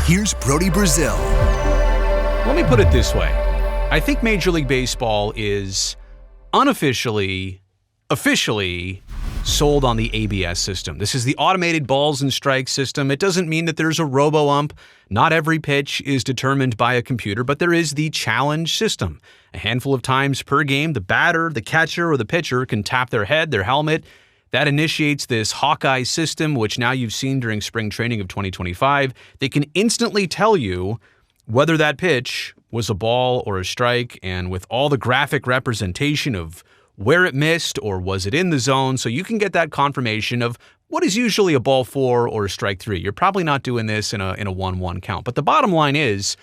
Here's Brody Brazil. Let me put it this way. I think Major League Baseball is officially sold on the ABS system. This is the automated balls and strikes system. It doesn't mean that there's a robo-ump. Not every pitch is determined by a computer, but there is the challenge system. A handful of times per game, the batter, the catcher, or the pitcher can tap their head, their helmet. That initiates this Hawkeye system, which now you've seen during spring training of 2025. They can instantly tell you whether that pitch was a ball or a strike, and with all the graphic representation of where it missed or was it in the zone, so you can get that confirmation of what is usually a ball 4 or a strike 3. You're probably not doing this in a 1-1 count. But the bottom line is,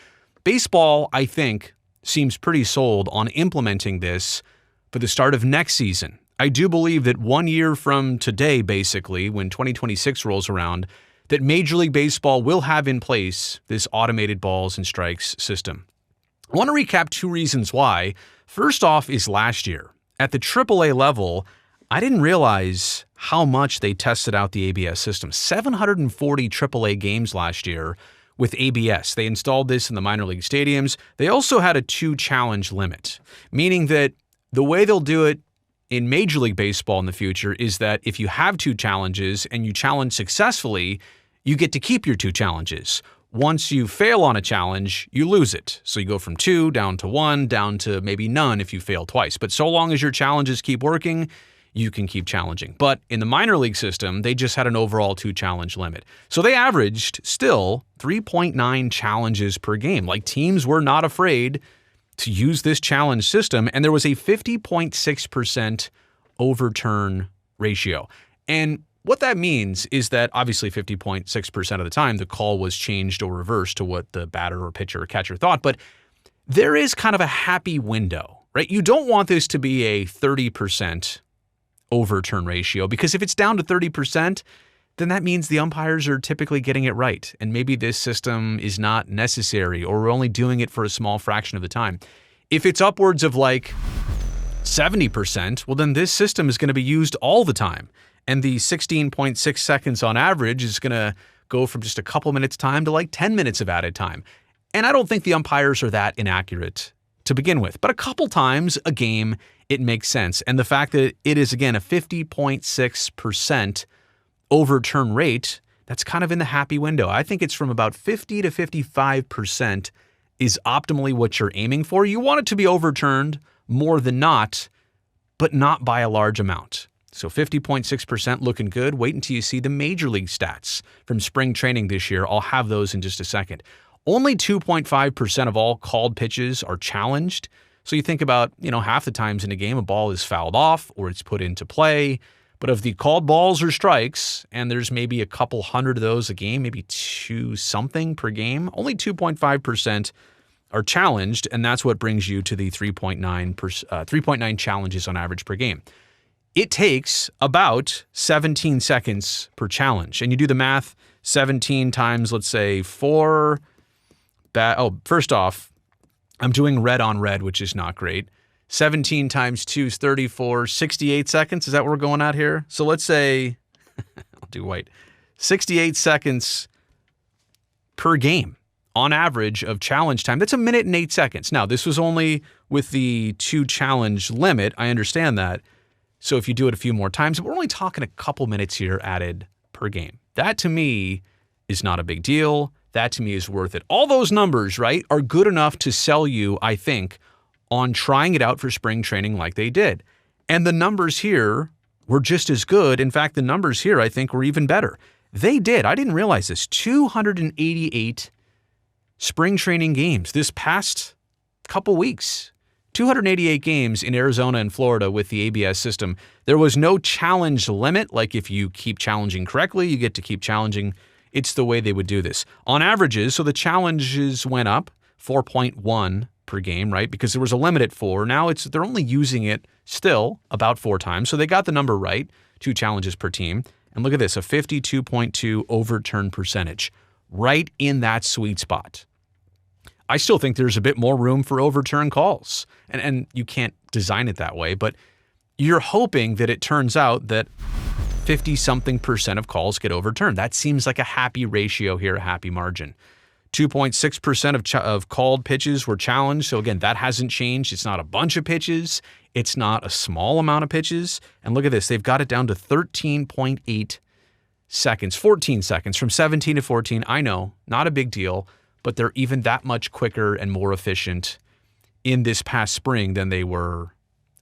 baseball, I think, seems pretty sold on implementing this for the start of next season. I do believe that 1 year from today, basically, when 2026 rolls around, that Major League Baseball will have in place this automated balls and strikes system. I want to recap 2 reasons why. First off is last year. At the AAA level, I didn't realize how much they tested out the ABS system. 740 AAA games last year with ABS. They installed this in the minor league stadiums. They also had a 2-challenge limit, meaning that the way they'll do it in Major League Baseball in the future is that if you have 2 challenges and you challenge successfully, you get to keep your 2 challenges. Once you fail on a challenge, you lose it. So you go from 2 down to 1, down to maybe none if you fail twice. But so long as your challenges keep working, you can keep challenging. But in the minor league system, they just had an overall 2-challenge limit. So they averaged still 3.9 challenges per game. Like, teams were not afraid to use this challenge system, and there was a 50.6% overturn ratio. And what that means is that obviously 50.6% of the time, the call was changed or reversed to what the batter or pitcher or catcher thought. But there is kind of a happy window, right? You don't want this to be a 30% overturn ratio, because if it's down to 30%, then that means the umpires are typically getting it right. And maybe this system is not necessary, or we're only doing it for a small fraction of the time. If it's upwards of like 70%, well, then this system is going to be used all the time. And the 16.6 seconds on average is going to go from just a couple minutes time to like 10 minutes of added time. And I don't think the umpires are that inaccurate to begin with. But a couple times a game, it makes sense. And the fact that it is, again, a 50.6% overturn rate, that's kind of in the happy window. I think it's from about 50 to 55% is optimally what you're aiming for. You want it to be overturned more than not, but not by a large amount. So 50.6% looking good. Wait until you see the major league stats from spring training this year. I'll have those in just a second. Only 2.5% of all called pitches are challenged. So you think about, half the times in a game, a ball is fouled off or it's put into play. But of the called balls or strikes, and there's maybe a couple hundred of those a game, maybe 2 something per game, only 2.5% are challenged. And that's what brings you to the 3.9 challenges on average per game. It takes about 17 seconds per challenge. And you do the math, 17 times, let's say, 4. First off, I'm doing red on red, which is not great. 17 times 2 is 34, 68 seconds. Is that what we're going at here? So let's say, I'll do white, 68 seconds per game on average of challenge time. That's 1 minute and 8 seconds. Now, this was only with the 2 challenge limit. I understand that. So if you do it a few more times, we're only talking a couple minutes here added per game. That to me is not a big deal. That to me is worth it. All those numbers, right, are good enough to sell you, I think, on trying it out for spring training like they did. And the numbers here were just as good. In fact, the numbers here, I think, were even better. They did. I didn't realize this. 288 spring training games this past couple weeks. 288 games in Arizona and Florida with the ABS system. There was no challenge limit, like if you keep challenging correctly, you get to keep challenging. It's the way they would do this. On averages, so the challenges went up 4.1 per game, right? Because there was a limit at 4. Now they're only using it still about 4 times. So they got the number right, 2 challenges per team. And look at this, a 52.2 overturn percentage, right in that sweet spot. I still think there's a bit more room for overturn calls. And you can't design it that way, but you're hoping that it turns out that 50-something% of calls get overturned. That seems like a happy ratio here, a happy margin. 2.6% of called pitches were challenged. So again, that hasn't changed. It's not a bunch of pitches. It's not a small amount of pitches. And look at this. They've got it down to 13.8 seconds, 14 seconds from 17 to 14. I know, not a big deal, but they're even that much quicker and more efficient in this past spring than they were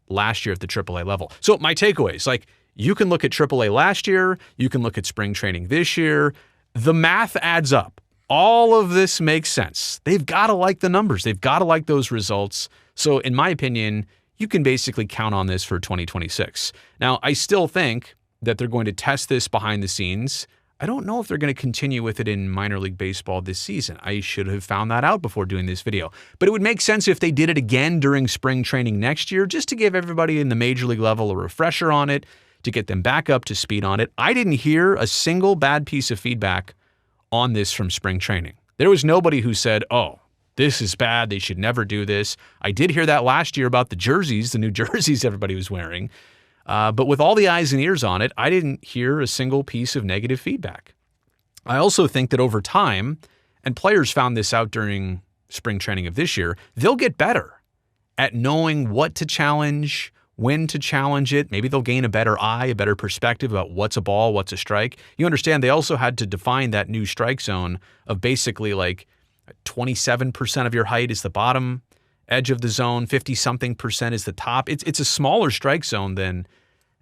last year at the AAA level. So my takeaways, like, you can look at AAA last year, you can look at spring training this year. The math adds up. All of this makes sense. They've got to like the numbers. They've got to like those results. So in my opinion, you can basically count on this for 2026. Now, I still think that they're going to test this behind the scenes. I don't know if they're going to continue with it in minor league baseball this season. I should have found that out before doing this video. But it would make sense if they did it again during spring training next year, just to give everybody in the major league level a refresher on it, to get them back up to speed on it. I didn't hear a single bad piece of feedback on this from spring training. There was nobody who said, oh, this is bad, they should never do this. I did hear that last year about the jerseys, the new jerseys everybody was wearing. But with all the eyes and ears on it, I didn't hear a single piece of negative feedback. I also think that over time, and players found this out during spring training of this year, they'll get better at knowing what to challenge, when to challenge it. Maybe they'll gain a better eye, a better perspective about what's a ball, what's a strike. You understand they also had to define that new strike zone of basically like 27% of your height is the bottom edge of the zone, 50-something% is the top. It's a smaller strike zone than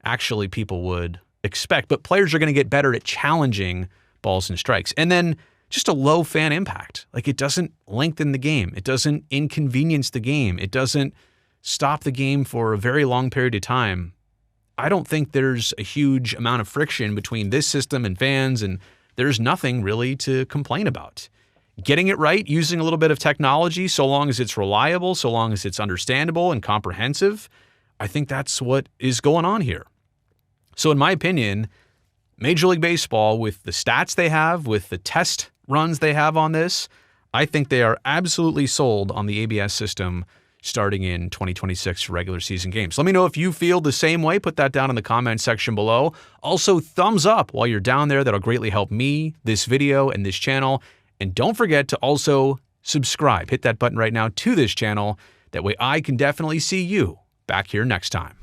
actually people would expect, but players are going to get better at challenging balls and strikes. And then just a low fan impact. Like, it doesn't lengthen the game. It doesn't inconvenience the game. It doesn't stop the game for a very long period of time. I don't think there's a huge amount of friction between this system and fans, and there's nothing really to complain about. Getting it right, using a little bit of technology, so long as it's reliable, so long as it's understandable and comprehensive, I think that's what is going on here. So in my opinion, Major League Baseball, with the stats they have, with the test runs they have on this, I think they are absolutely sold on the ABS system starting in 2026 regular season games. Let me know if you feel the same way. Put that down in the comment section below. Also, thumbs up while you're down there. That'll greatly help me, this video, and this channel. And don't forget to also subscribe. Hit that button right now to this channel. That way I can definitely see you back here next time.